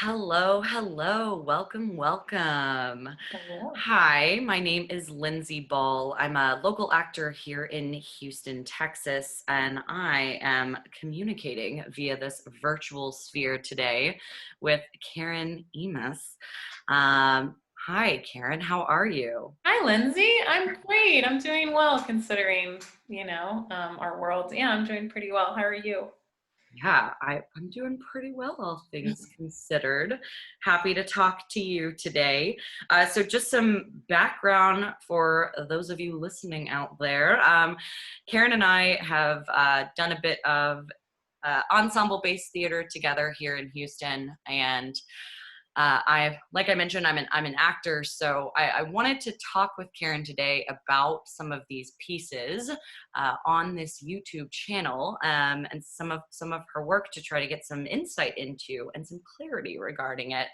Hello, hello. Welcome, welcome. Hello. Hi, my name is Lindsay Ball. I'm a local actor here in Houston, Texas, and I am communicating via this virtual sphere today with Karen Emus. Hi, Karen. How are you? Hi, Lindsay. I'm great. I'm doing well considering, our world. Yeah, I'm doing pretty well. How are you? Yeah, I'm doing pretty well, all things considered. Happy to talk to you today. So, just some background for those of you listening out there. Karen and I have done a bit of ensemble-based theater together here in Houston, and like I mentioned, I'm an actor, so I wanted to talk with Karen today about some of these pieces on this YouTube channel, and some of her work to try to get some insight into and some clarity regarding it,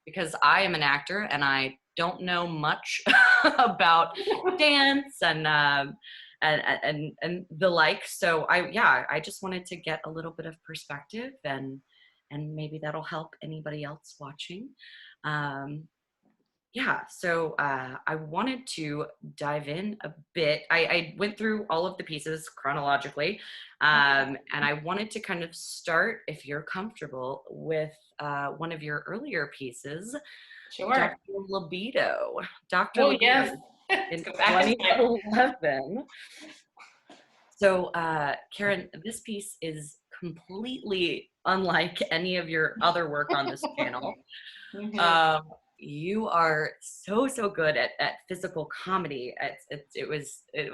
because I am an actor and I don't know much about dance and the like. So I just wanted to get a little bit of perspective, and maybe that'll help anybody else watching. Um, I wanted to dive in a bit. I went through all of the pieces chronologically, and I wanted to kind of start, if you're comfortable, with one of your earlier pieces, Sure. Dr. Libido. Dr. Oh, Libido yes. Let's in go back in time. 2011. So, Karen, this piece is completely unlike any of your other work on this channel. Hmm. Um, you are so good at physical comedy. It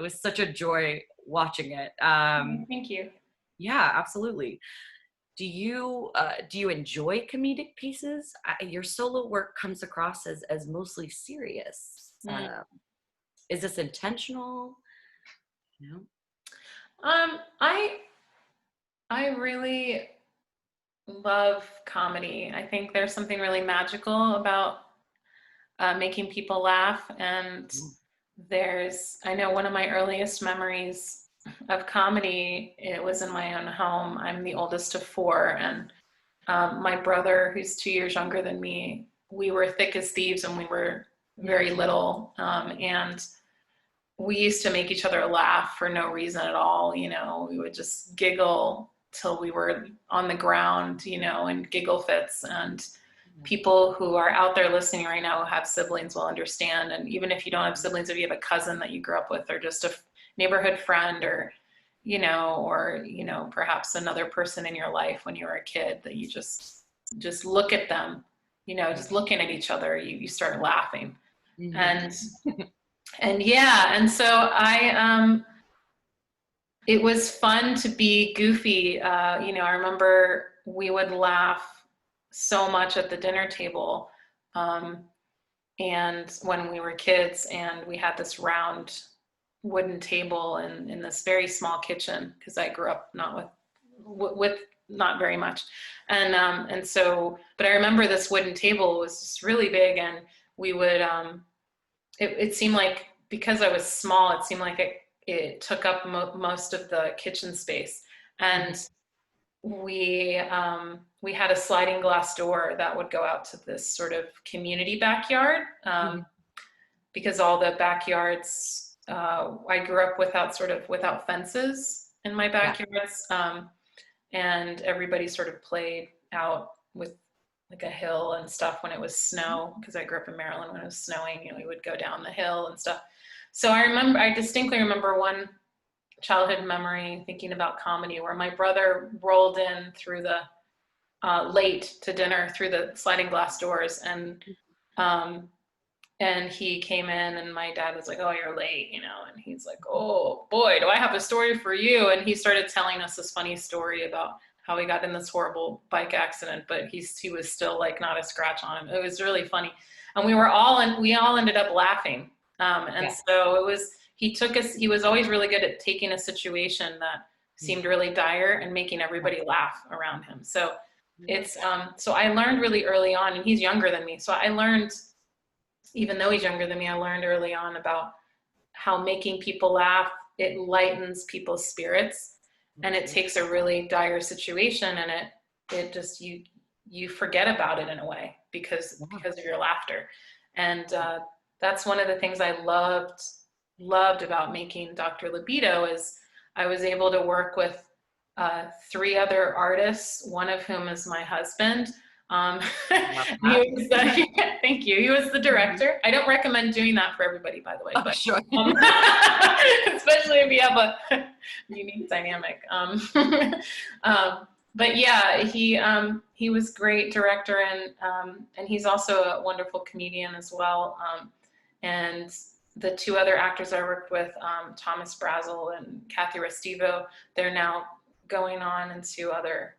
was such a joy watching it. Thank you. Yeah, absolutely. Do you enjoy comedic pieces? Your solo work comes across as mostly serious. Mm. Is this intentional? You Um, I I really love comedy. I think there's something really magical about making people laugh. And know? I know one of my earliest memories of comedy, it was in my own home. I'm the oldest of four, and my brother, who's 2 years younger than me, we were thick as thieves when we were very little. And we used to make each other laugh for no reason at all. We would just giggle till we were on the ground, and giggle fits. And people who are out there listening right now who have siblings will understand. And even if you don't have siblings, if you have a cousin that you grew up with, or just a neighborhood friend, or perhaps another person in your life when you were a kid, that you just look at them, just looking at each other, you start laughing. Mhm. And yeah, and so it was fun to be goofy. I remember we would laugh so much at the dinner table. Um, and when we were kids, and we had this round wooden table in this very small kitchen, because I grew up not with not very much. And so, but I remember this wooden table was just really big, and we would, it seemed like, because I was small, it seemed like it took up most of the kitchen space. And we had a sliding glass door that would go out to this sort of community backyard, Mhm. because all the backyards, I grew up without fences in my Yeah. backyards, and everybody sort of played out with like a hill and stuff when it was snow, because I grew up in Maryland. When it was snowing, we would go down the hill and stuff. So I distinctly remember one childhood memory thinking about comedy, where my brother rolled in through the late to dinner through the sliding glass doors, um, and he came in, and my dad was like, "Oh, you're late," and he's like, "Oh boy, do I have a story for you." And he started telling us this funny story about how he got in this horrible bike accident, but he was still like not a scratch on him. It was really funny. And we all ended up laughing. And Yeah. so he was always really good at taking a situation that seemed really dire and making everybody laugh around him. So Yeah. so I learned really early on, and he's younger than me. So I learned, even though he's younger than me, I learned early on about how making people laugh, it lightens people's spirits, and it Absolutely. takes a really dire situation, and it just you forget about it in a way because Yeah. of your laughter. And that's one of the things I loved about making Dr. Libido is I was able to work with 3 other artists, one of whom is my husband. Um, Love he that. was the, thank you. He was the director. I don't recommend doing that for everybody, by the way, Oh, but sure. especially if you have a unique dynamic. But yeah, he was great director, and he's also a wonderful comedian as well. And the 2 other actors I worked with, Thomas Brazel and Kathy Restivo, they're now going on into other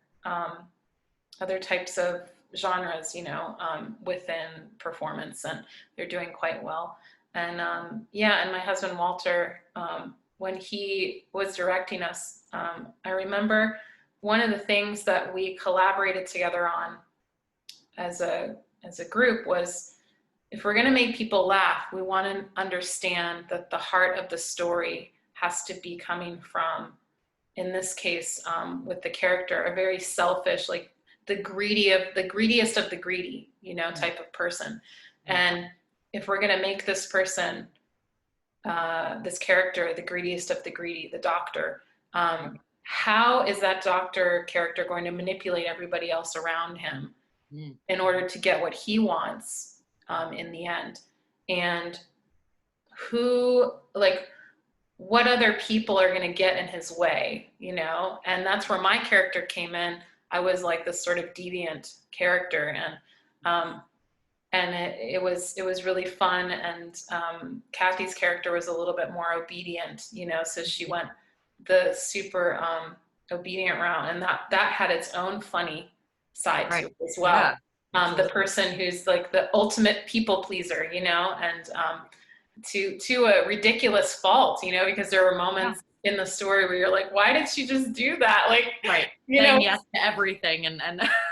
types of genres, within performance, and they're doing quite well. And yeah, and my husband Walter, when he was directing us, I remember one of the things that we collaborated together on as a group was, if we're going to make people laugh, we want to understand that the heart of the story has to be coming from, in this case, with the character, a very selfish, like the greediest of the greedy, type of person. And if we're going to make this person, this character, the greediest of the greedy, the doctor, how is that doctor character going to manipulate everybody else around him in order to get what he wants in the end? And what other people are going to get in his way, and that's where my character came in. I was like this sort of deviant character, and it was really fun. And Kathy's character was a little bit more obedient, so she went the super obedient route, and that had its own funny side to it as well. Yeah. The person who's like the ultimate people pleaser, and to a ridiculous fault, because there were moments in the story where you're like, why did she just do that? Like, saying yes to everything, and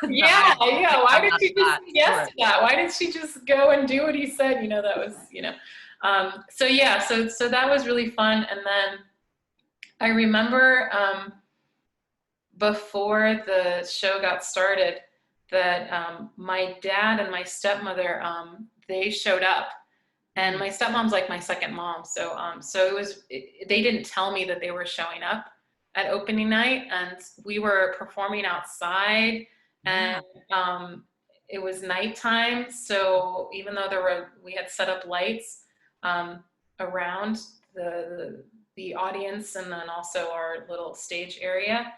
yeah, why did she just say yes to that? Why did she just go and do what he said? That was, so yeah, so that was really fun. And then I remember before the show got started that my dad and my stepmother, they showed up. And my stepmom's like my second mom, so they didn't tell me that they were showing up at opening night, and we were performing outside, and it was nighttime. So even though we had set up lights around the audience, and then also our little stage area,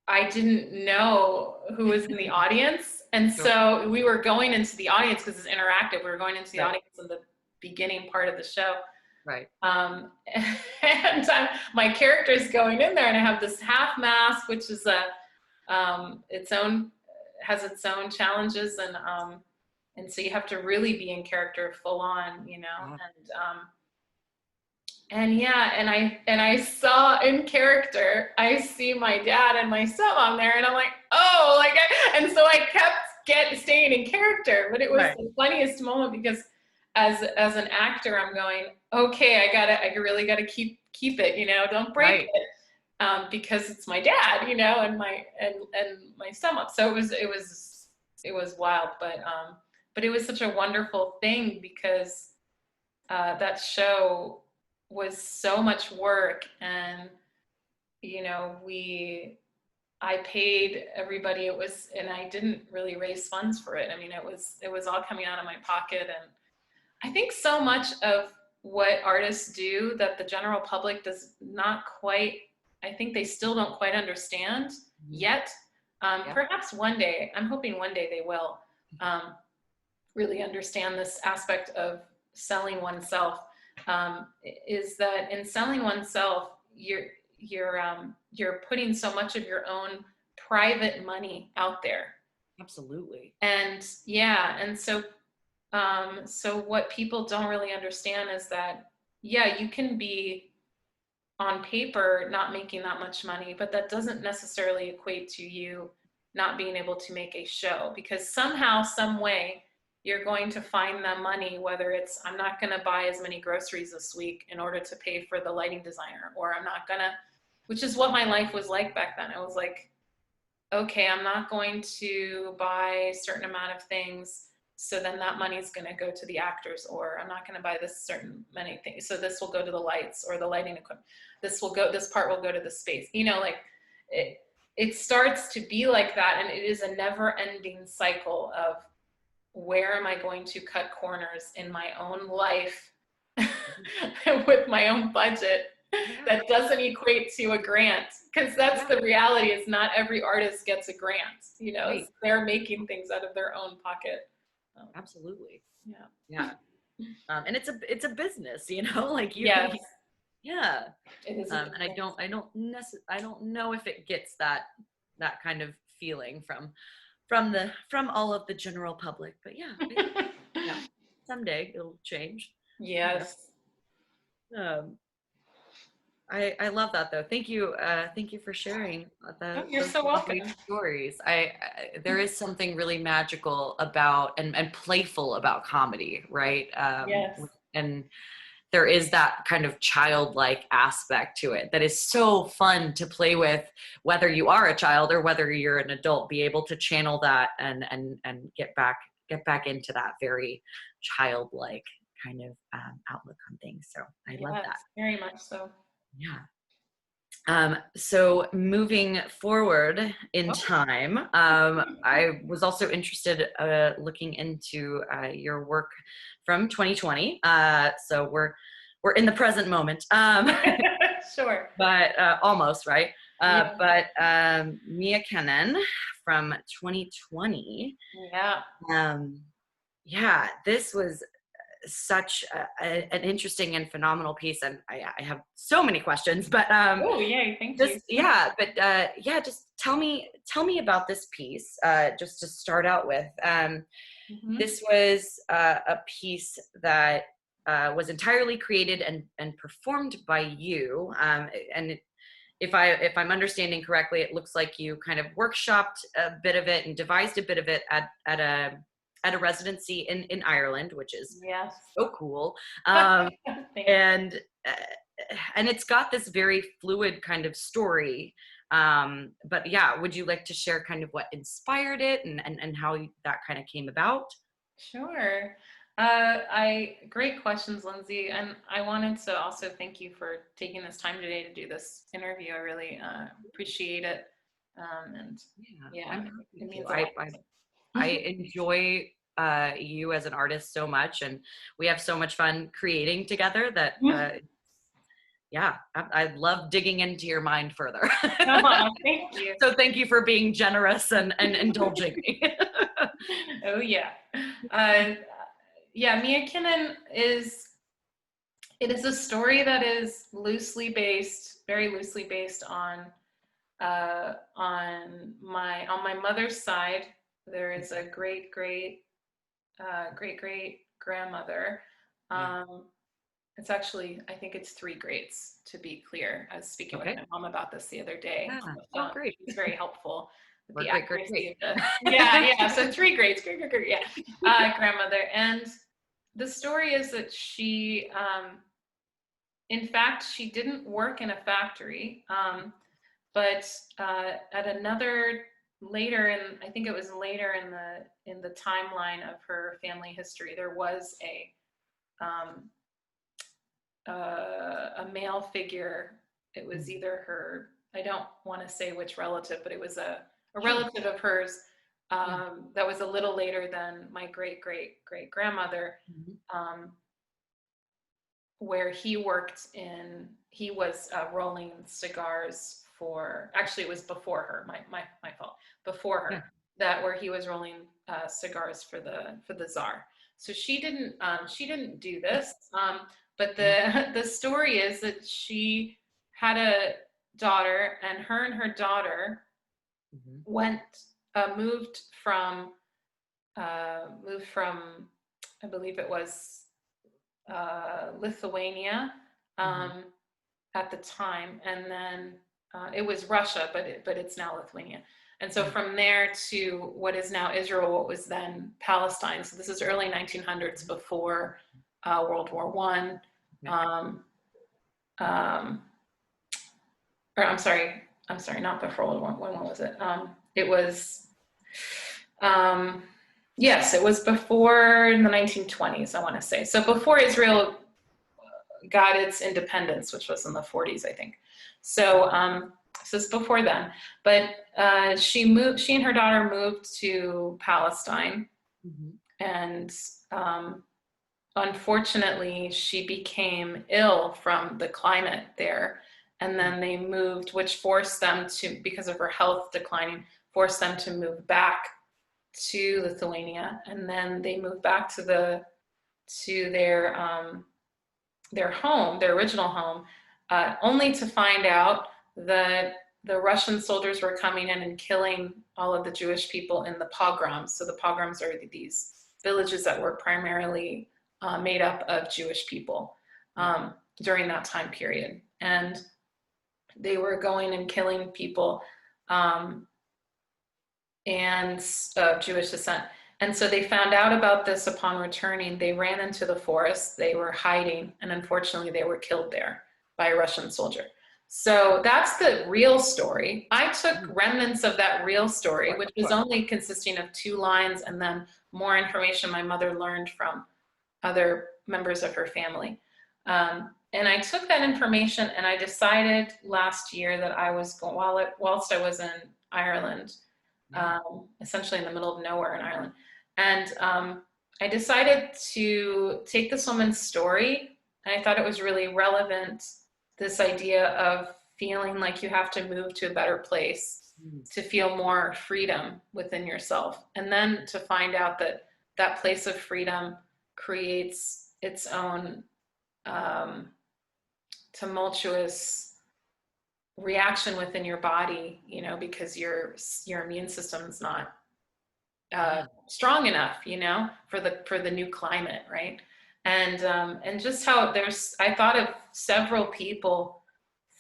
I didn't know who was in the audience. And so we were going into the audience because it's interactive. We were going into the audience in the beginning part of the show. Right. And my character is going in there, and I have this half mask, which is has its own challenges. And so you have to really be in character full on, and I saw in character, I see my dad and my stepmom there, and I'm like, oh, and so I kept staying in character. But it was the funniest moment because as an actor, I'm going, okay, I really gotta keep it, don't break it, because it's my dad, and my stepmom. So it was wild, but it was such a wonderful thing because that show was so much work, and I paid everybody. And I didn't really raise funds for it. I mean, it was all coming out of my pocket. And I think so much of what artists do that the general public does not quite, I think they still don't quite understand yet. Perhaps one day, I'm hoping one day they will really understand this aspect of selling oneself. Is that in selling oneself, you're putting so much of your own private money out there. Absolutely. And so what people don't really understand is that you can be on paper not making that much money, but that doesn't necessarily equate to you not being able to make a show, because somehow, some way, you're going to find the money, whether it's, I'm not going to buy as many groceries this week in order to pay for the lighting designer, or I'm not going to, which is what my life was like back then. I was like, okay, I'm not going to buy a certain amount of things, so then that money's going to go to the actors, or I'm not going to buy this certain many things, so this will go to the lights or the lighting equipment. This part will go to the space. Like it, it starts to be like that, and it is a never-ending cycle of where am I going to cut corners in my own life with my own budget Yeah. that doesn't equate to a grant, because that's Yeah. the reality, is not every artist gets a grant. Right. So they're making things out of their own pocket. Absolutely. Yeah. Yeah. And it's a business, like Yes, yeah. it is a And business. I don't know if it gets that kind of feeling from all of the general public, but yeah, yeah, someday it'll change. Yes. Um, I love that though. Thank you for sharing Oh, you're those so lovely welcome. stories. There is something really magical about and playful about comedy, right? Yes. And there is that kind of childlike aspect to it that is so fun to play with, whether you are a child or whether you're an adult. Be able to channel that and get back into that very childlike kind of outlook on things. So I love Yes, that. very much so. Yeah. So moving forward in Oh. time, I was also interested looking into your work from 2020. So we're in the present moment, Sure. but almost right. Yeah. But Mia Kennen from 2020. Yeah. Um, yeah, this was such an interesting and phenomenal piece, and I have so many questions, but Oh, yay. Thank you. just yeah, but yeah, just tell me about this piece. Just to start out with, Hmm. this was a piece that was entirely created and performed by you. And if I'm understanding correctly, it looks like you kind of workshopped a bit of it and devised a bit of it at a residency in Ireland, which is Yes. so cool. Um, Thanks. and and it's got this very fluid kind of story. But yeah, would you like to share kind of what inspired it and how that kind of came about? Sure. Great questions, Lindsay. And I wanted to also thank you for taking this time today to do this interview. I really appreciate it. And Yeah, yeah, I'm happy it to. means a lot. I enjoy you as an artist so much, and we have so much fun creating together that yeah, I love digging into your mind further. Oh, thank you. So thank you for being generous and indulging me. Oh, yeah. Uh, yeah, Mia Kinnan it is a story that is very loosely based on my mother's side. There is a great great grandmother. Yeah. Um, it's actually, I think it's three greats, to be clear. I was speaking with Okay. my mom about this the other day on Yeah. the Oh, phone. great. She's very helpful with We're the great, great, accuracy great. of yeah. So three greats, great, yeah. Grandmother. And the story is that in fact, she didn't work in a factory, but at another later in, I think it was later in the timeline of her family history, there was um, a male figure. It was Mhm. either her, I don't want to say which relative, but it was a Sure. relative of hers Yeah. that was a little later than my great great great grandmother, Mhm. um, where he was rolling cigars for, actually, it was before her, my fault, before Yeah. her, that where he was rolling cigars for the czar. So she didn't do this, but Yeah. the story is that she had a daughter, and her daughter Mhm. went moved from moved from, I believe it was Lithuania Mhm. um, at the time, and then it was Russia, but it's now Lithuania. And so Yeah. from there to what is now Israel, what was then Palestine. So this is early 1900s, before World War One. Okay. Um, um, or I'm sorry, not before World War One. When was it? It was, yes, it was before in the 1920s, I want to say. So before Israel got its independence, which was in the 40s, I think. So, so it's before then. But she and her daughter moved to Palestine, Mhm. and unfortunately, she became ill from the climate there. And then they moved, which forced them to, because of her health declining, forced them to move back to Lithuania. And then they moved back to their home, their original home, only to find out that the Russian soldiers were coming in and killing all of the Jewish people in the pogroms. So the pogroms are these villages that were primarily made up of Jewish people during that time period. And they were going and killing people and of Jewish descent. And so they found out about this upon returning. They ran into the forest. They were hiding, and unfortunately, they were killed there by a Russian soldier. So that's the real story. I took remnants of that real story, which was only consisting of 2 lines and then more information my mother learned from other members of her family. And I took that information and I decided last year that I was going, whilst I was in Ireland, essentially in the middle of nowhere in Ireland. And I decided to take this woman's story, and I thought it was really relevant, this idea of feeling like you have to move to a better place to feel more freedom within yourself. And then to find out that that place of freedom creates its own tumultuous reaction within your body, you know, because your immune system's not strong enough, you know, for the new climate, right? And just how I thought of several people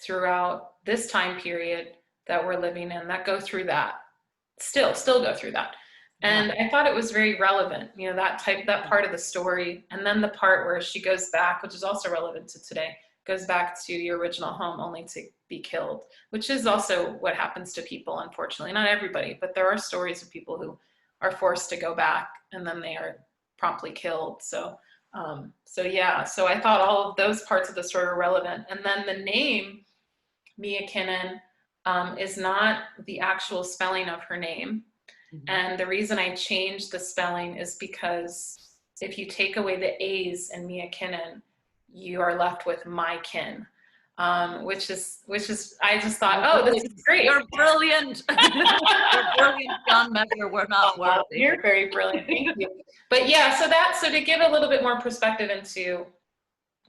throughout this time period that we're living in that go through that, still go through that. And I thought it was very relevant, you know, that part of the story. And then the part where she goes back, which is also relevant to today, goes back to your original home only to be killed, which is also what happens to people, unfortunately. Not everybody, but there are stories of people who are forced to go back and then they are promptly killed. So so I thought all of those parts of the story were relevant. And then the name Mia Kinnon is not the actual spelling of her name. And the reason I changed the spelling is because if you take away the A's in Mia Kinnon, you are left with my kin, which is I just thought, oh, this is great. You're brilliant. You're brilliant beyond measure. We're not worthy. You're very brilliant. Thank you. But yeah, so to give a little bit more perspective into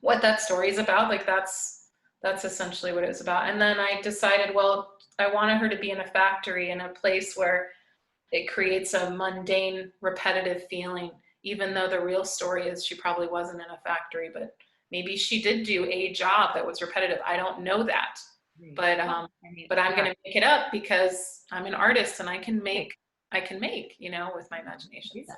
what that story is about, like that's essentially what it was about. And then I decided, well, I wanted her to be in a factory, in a place where it creates a mundane, repetitive feeling, even though the real story is she probably wasn't in a factory, but maybe she did do a job that was repetitive. I don't know that, but I'm going to make it up because I'm an artist and I can make, you know, with my imagination. So,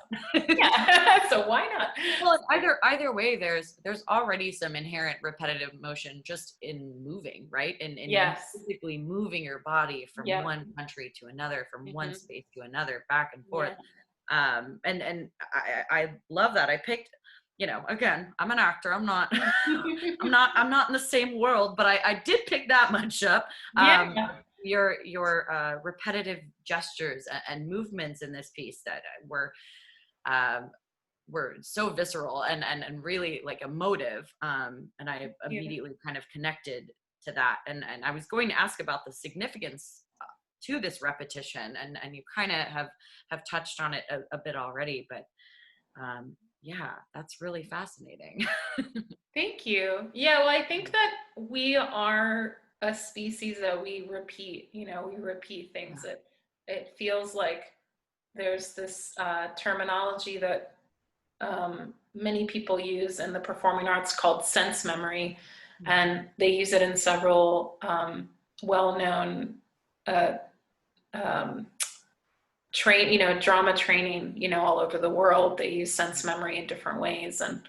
yeah. So why not? Well, either way, there's already some inherent repetitive motion just in moving, right? And Yes. physically moving your body from one country to another, from one space to another, back and forth. And I love that. I picked, you know, again, I'm an actor. I'm not I'm not in the same world, but I did pick that much up. Your repetitive gestures and movements in this piece that were so visceral and really like emotive. And I immediately kind of connected to that. And I was going to ask about the significance to this repetition, and you kind of have touched on it a bit already, but yeah, that's really fascinating. Thank you. Yeah, well, I think that we are a species that we repeat, you know, we repeat things. It feels like there's this terminology that many people use in the performing arts called sense memory, and they use it in several well-known drama training, you know, all over the world. They use sense memory in different ways, and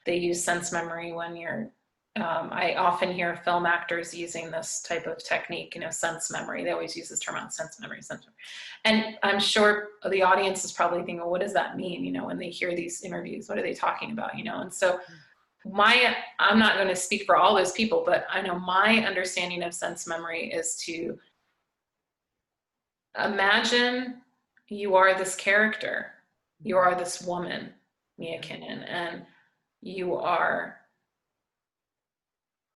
they use sense memory when you're I often hear film actors using this type of technique, sense memory. They always use this term on sense memory, sense memory. And I'm sure the audience is probably thinking, well, what does that mean? When they hear these interviews, what are they talking about? And so I'm not going to speak for all those people, but I know my understanding of sense memory is to imagine you are this character, you are this woman, Mia Kinnon, and you are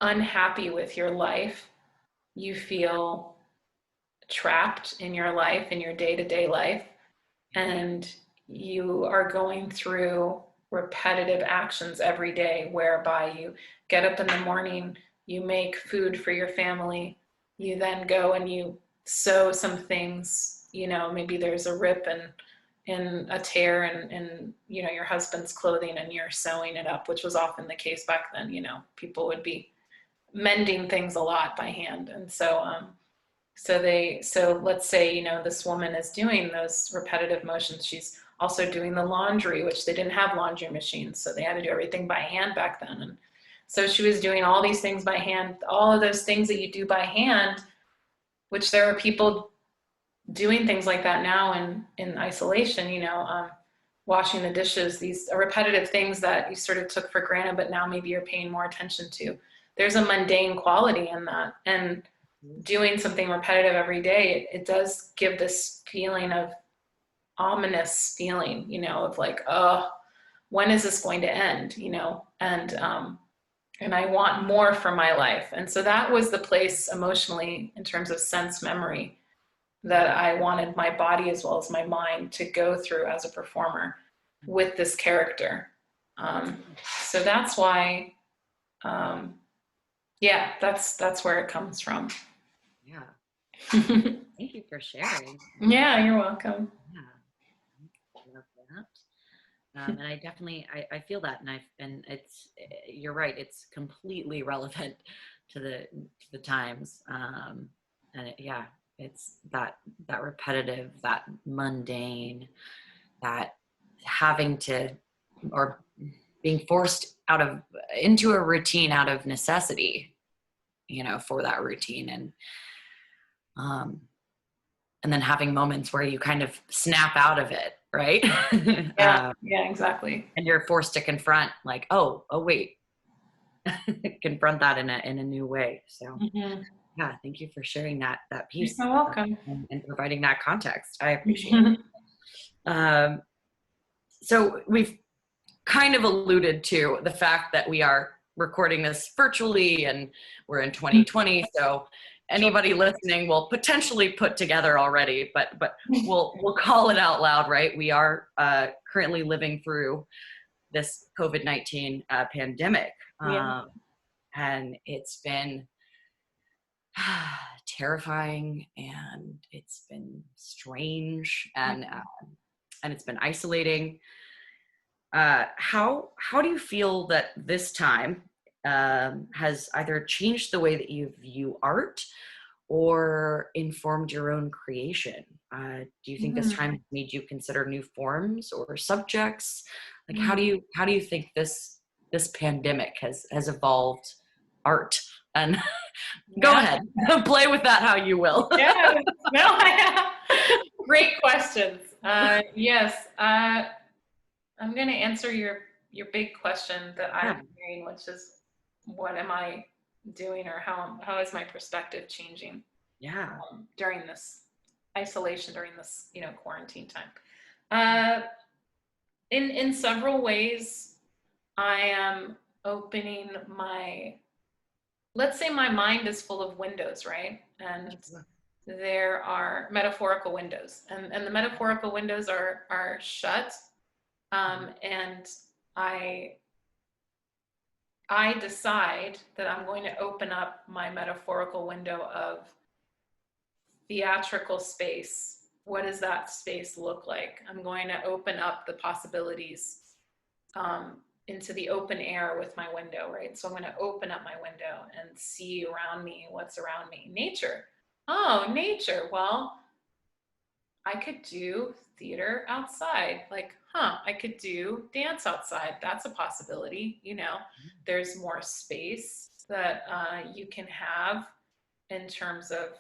unhappy with your life. You feel trapped in your life, in your day-to-day life, and you are going through repetitive actions every day whereby you get up in the morning, you make food for your family, you then go and you sew some things, maybe there's a rip in a tear in your husband's clothing, and you're sewing it up, which was often the case back then. People would be mending things a lot by hand. And so let's say, this woman is doing those repetitive motions. She's also doing the laundry, which they didn't have laundry machines, so they had to do everything by hand back then. And so she was doing all these things by hand, all of those things that you do by hand, which there are people doing things like that now in isolation, washing the dishes, these are repetitive things that you sort of took for granted, but now maybe you're paying more attention to. There's a mundane quality in that. And doing something repetitive every day, it does give this feeling of ominous feeling, of like, oh, when is this going to end? And I want more for my life. And so that was the place emotionally, in terms of sense memory, that I wanted my body as well as my mind to go through as a performer with this character. So that's why, yeah, that's where it comes from. Yeah. Thank you for sharing. Yeah, you're welcome. Yeah. I love that. And I definitely, I feel that, and you're right. It's completely relevant to the times. And yeah, it's that repetitive, that mundane, that having to, or being forced into a routine out of necessity, for that routine. And then having moments where you kind of snap out of it, right? Yeah, exactly. And you're forced to confront, like, oh wait, confront that in a new way. So yeah, thank you for sharing that piece. You're welcome. And providing that context. I appreciate it. So we've kind of alluded to the fact that we are recording this virtually, and we're in 2020. So anybody listening will potentially put together already, but we'll call it out loud, right? We are currently living through this COVID-19 pandemic. And it's been terrifying, and it's been strange, and it's been isolating. How do you feel that this time has either changed the way that you view art or informed your own creation? Do you think this time made you consider new forms or subjects? Like, how do you think this pandemic has evolved art? And go ahead, play with that how you will. Yeah, no, great questions. Yes, I'm going to answer your big question that I'm hearing, which is, what am I doing, or how is my perspective changing? Yeah. During this isolation, during this quarantine time. In several ways, I am opening let's say my mind is full of windows, right? And there are metaphorical windows, and the metaphorical windows are shut. And I decide that I'm going to open up my metaphorical window of theatrical space. What does that space look like? I'm going to open up the possibilities into the open air with my window, right? So I'm going to open up my window and see around me what's around me. Nature. Oh, nature. Well, I could do theater outside. Like, I could do dance outside. That's a possibility. There's more space that you can have in terms of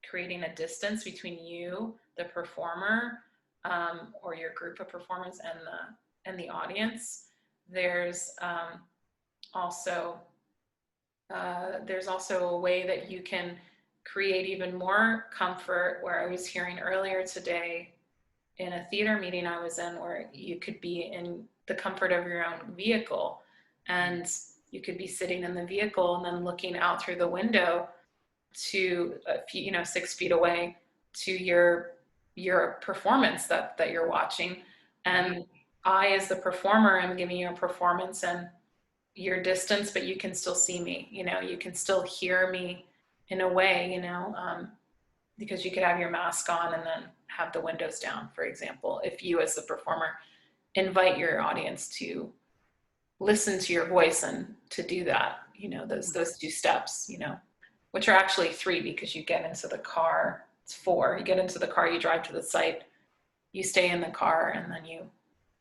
creating a distance between you, the performer, or your group of performers, and the audience. There's also there's also a way that you can create even more comfort, where I was hearing earlier today in a theater meeting I was in, where you could be in the comfort of your own vehicle, and you could be sitting in the vehicle and then looking out through the window to 6 feet away to your performance that you're watching. And I, as the performer, am giving you a performance, and your distance, but you can still see me, you can still hear me in a way, because you could have your mask on and then have the windows down, for example, if you as the performer invite your audience to listen to your voice and to do that, those 2 steps, which are actually 3, because you get into the car. It's 4. You get into the car, you drive to the site, you stay in the car, and then you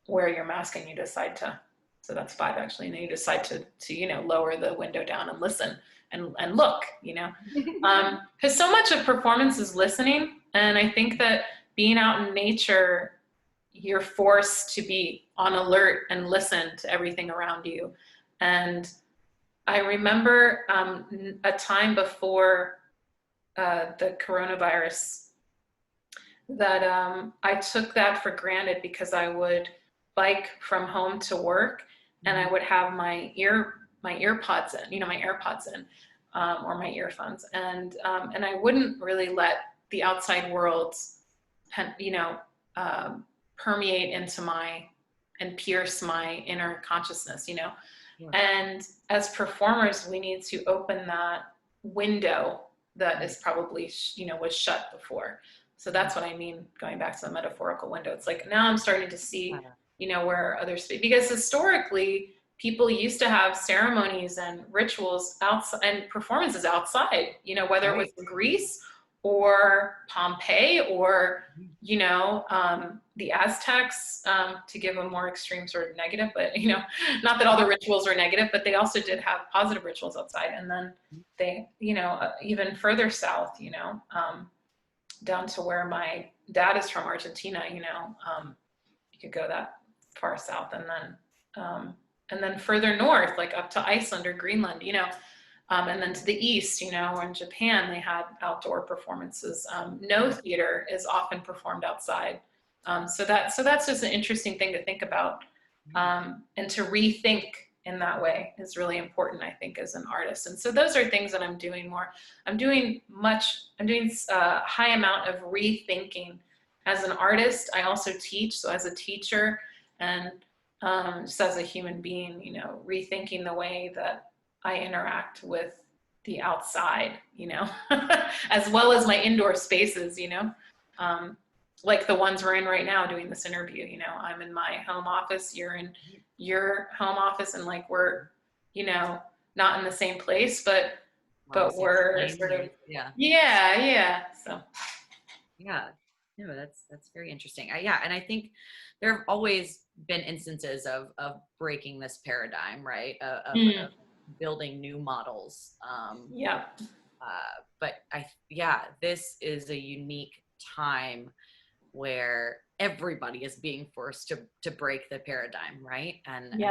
wear your mask, and you decide to, so that's 5 actually, and then you decide to lower the window down and listen and look, because so much of performance is listening. And I think that being out in nature, you're forced to be on alert and listen to everything around you. And I remember a time before the coronavirus that I took that for granted, because I would bike from home to work, and I would have my earpods in, my AirPods in, or my earphones, and I wouldn't really let the outside world, permeate into and pierce my inner consciousness, Yeah. And as performers, we need to open that window that is probably, was shut before. So that's what I mean, going back to the metaphorical window. It's like, now I'm starting to see, where others speak. Because historically, people used to have ceremonies and rituals outside and performances outside, whether it was in Greece or Pompeii or, the Aztecs, to give a more extreme sort of negative, but, not that all the rituals were negative, but they also did have positive rituals outside. And then they, even further south, down to where my dad is from, Argentina, you could go that far south, and then further north, like up to Iceland or Greenland, and then to the east, or in Japan, they had outdoor performances. No theater is often performed outside. So that's just an interesting thing to think about, and to rethink in that way is really important, I think, as an artist. And so those are things that I'm doing more. I'm doing a high amount of rethinking as an artist. I also teach, so as a teacher, and just as a human being, rethinking the way that I interact with the outside, as well as my indoor spaces, like the ones we're in right now doing this interview. I'm in my home office, you're in your home office, and like we're, not in the same place, but we're sort of, yeah. So. Yeah, no, that's very interesting. And I think there have always been instances of breaking this paradigm, right? Of building new models. But this is a unique time where everybody is being forced to break the paradigm, right? And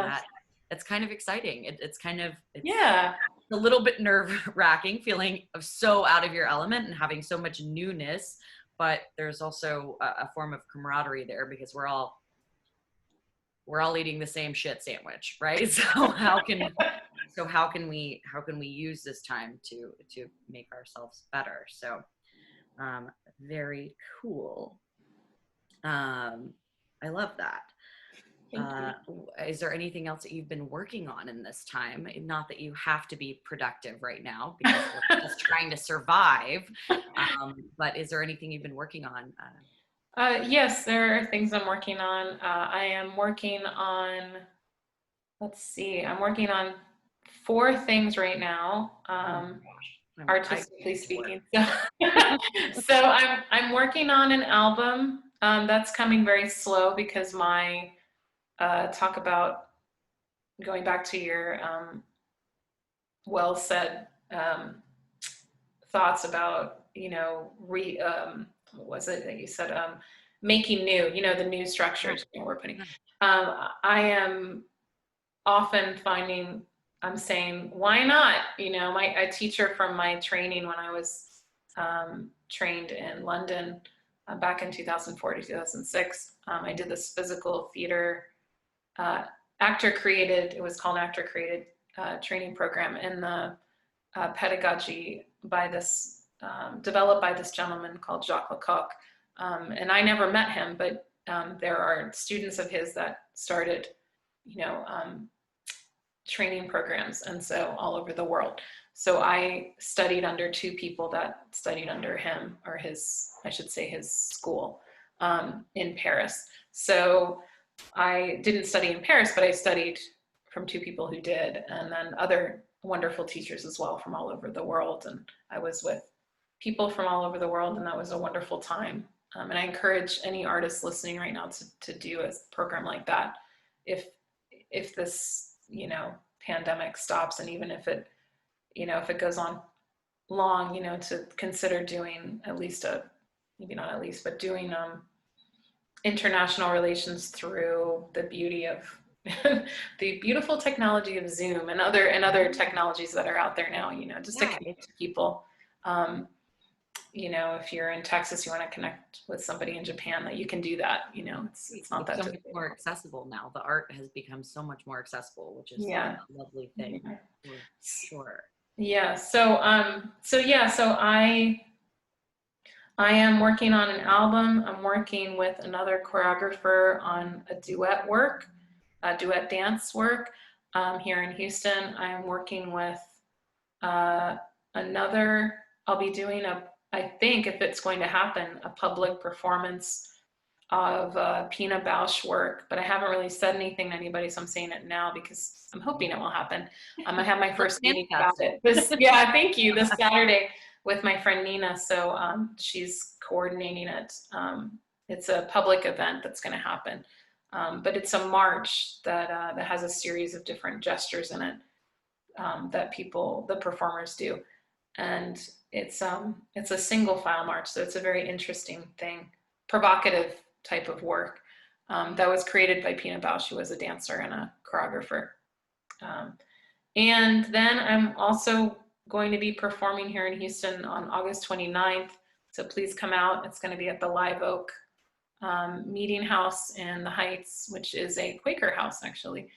that's kind of exciting. It's a little bit nerve-wracking, feeling so out of your element and having so much newness, but there's also a form of camaraderie there, because we're all eating the same shit sandwich, right? So how can we use this time to make ourselves better? So very cool. I love that. Is there anything else that you've been working on in this time? Not that you have to be productive right now, because we're just trying to survive. But is there anything you've been working on? Yes, there are things I'm working on. I am working on, I'm working on 4 things right now. artistically can't speaking. wait. So I'm working on an album that's coming very slow because my talk about going back to your well said thoughts about what was it that you said, making new, the new Yeah, structures we're putting. yeah. I am often finding I'm saying, why not? A teacher from my training when I was trained in London back in 2004 to 2006, I did this physical theater uh, actor created, it was called actor created training program in the pedagogy by this, developed by this gentleman called Jacques Lecoq. And I never met him, but there are students of his that started, you know, um, training programs, and so all over the world. So I studied under two people that studied under him, or his, I should say, his school in Paris. So I didn't study in Paris, but I studied from two people who did, and then other wonderful teachers as well from all over the world. And I was with people from all over the world, and that was a wonderful time. And I encourage any artists listening right now to do a program like that. If this, pandemic stops, and even if it, if it goes on long, to consider doing at least maybe not at least, but doing international relations through the beauty of the beautiful technology of Zoom and other technologies that are out there now, just to Yeah, connect to people. If you're in Texas, you want to connect with somebody in Japan, that you can do that, it's not it's that so much more difficult. accessible now. The art has become so much more accessible, which is Yeah. a lovely thing Yeah. for sure. Yeah. So I am working on an album. I'm working with another choreographer on a duet dance work here in Houston. I am working with uh, I'll be doing I think if it's going to happen, a public performance of Pina Bausch work, but I haven't really said anything to anybody, so I'm saying it now because I'm hoping it will happen. I have my Let's first meeting about manifest it. Yeah, thank you. This Saturday with my friend Nina, so she's coordinating it. It's a public event that's going to happen, but it's a march that has a series of different gestures in it that the performers do, and it's a single file march, so it's a very interesting thing, provocative type of work that was created by Pina Bausch, who was a dancer and a choreographer. And then I'm also going to be performing here in Houston on August 29th, so please come out. It's going to be at the Live Oak Meeting House in the Heights, which is a Quaker house actually.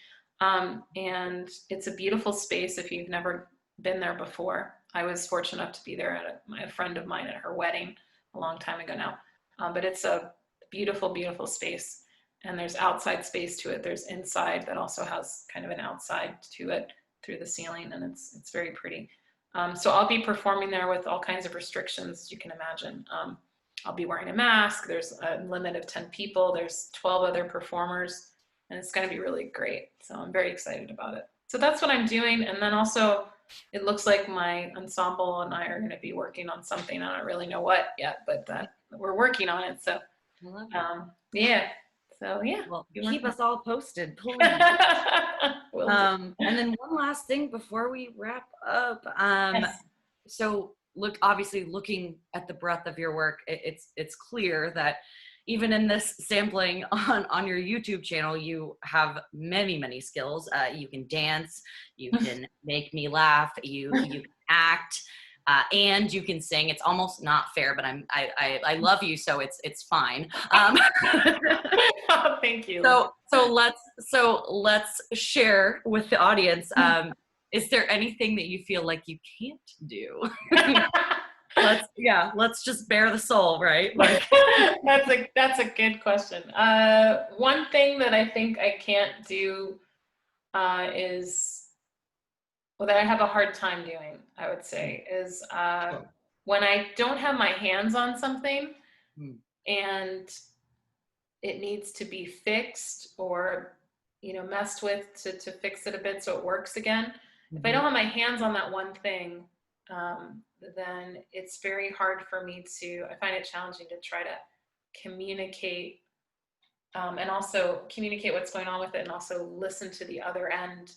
And it's a beautiful space if you've never been there before. I was fortunate enough to be there at a friend of mine at her wedding a long time ago now. But it's a beautiful, beautiful space. And there's outside space to it. There's inside that also has kind of an outside to it through the ceiling, and it's very pretty. So I'll be performing there with all kinds of restrictions, as you can imagine. I'll be wearing a mask. There's a limit of 10 people. There's 12 other performers, and it's going to be really great. So I'm very excited about it. So that's what I'm doing. And then also, it looks like my ensemble and I are going to be working on something. I don't really know what yet, but we're working on it. So, yeah. So yeah. Well, keep us all posted, please. And then one last thing before we wrap up. Yes. So look, obviously looking at the breadth of your work, it's clear that even in this sampling on your YouTube channel, you have many skills. You can dance, you can make me laugh, you can act, and you can sing. It's almost not fair, but I love you, so it's fine. Oh, thank you. So let's share with the audience. Is there anything that you feel like you can't do? Let's just bare the soul, right? Like That's a good question. One thing that I think I can't do is, well, that I have a hard time doing, I would say, is when I don't have my hands on something and it needs to be fixed or messed with to fix it a bit so it works again. If I don't have my hands on that one thing, then it's very hard for me to, I find it challenging to try to communicate, and also communicate what's going on with it, and also listen to the other end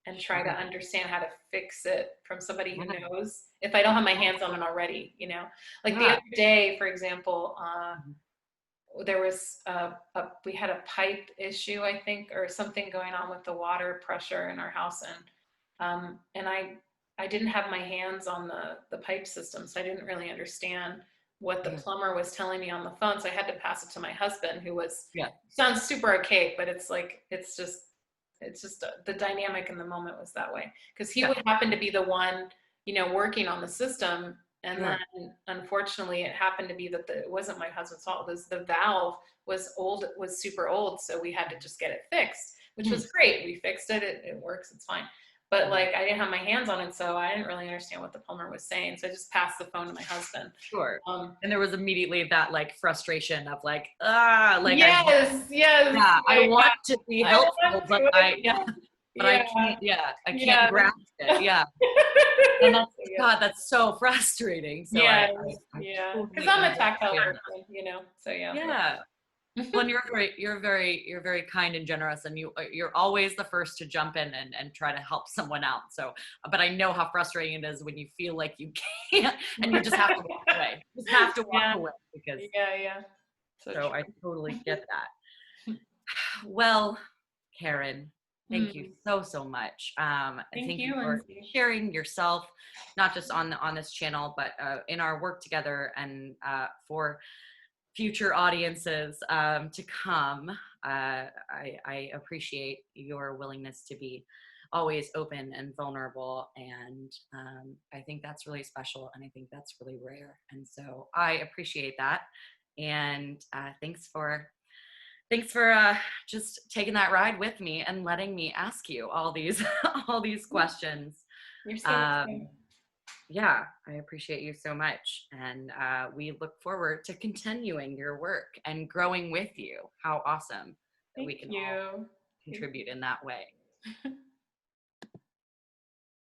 and try to Sure. understand how to fix it from somebody who Yeah. knows if I don't have my hands on it already, you know? Like the Yeah. other day, for example, Mhm. there was we had a pipe issue, I think, or something going on with the water pressure in our house, and I didn't have my hands on the pipe system, so I didn't really understand what the Yeah. plumber was telling me on the phone. So I had to pass it to my husband, who was, Yeah. sounds super archaic, but it's like it's just the dynamic in the moment was that way, because he Yeah. would happen to be the one, you know, working on the system. And then Sure. unfortunately it happened to be that it wasn't my husband's fault. It was the valve was old, was super old. So we had to just get it fixed, which Mm. was great. We fixed it. It works. It's fine. But Yeah. like I didn't have my hands on it, so I didn't really understand what the plumber was saying. So I just passed the phone to my husband. Sure. Um, And there was immediately that like frustration of like, ah, like yes, yes, yeah, I yeah, want to be I helpful, want but to. yeah, but I Yeah, can't, yeah, I can't yeah. grasp it. Yeah. And that's, Yeah. God, that's so frustrating. So Yes, I yeah. Because totally I'm a tactile understand that. person, you know. So yeah. Yeah. Well, and you're very kind and generous, and you're always the first to jump in and try to help someone out. So, but I know how frustrating it is when you feel like you can't, and you just have to walk away. You just have to walk Yeah, away because. yeah, yeah. So So I true. totally get that. Well, Karen, thank you Mm. so much. Thank Thank you you, for Lindsay. sharing yourself, not just on this channel, but in our work together, and for future audiences to come. I appreciate your willingness to be always open and vulnerable, and I think that's really special, and I think that's really rare, and so I appreciate that. And thanks for just taking that ride with me and letting me ask you all these all these questions. You're so Um, welcome. yeah, I appreciate you so much. And we look forward to continuing your work and growing with you. How awesome that we Thank can all you. Thank contribute in that way. you.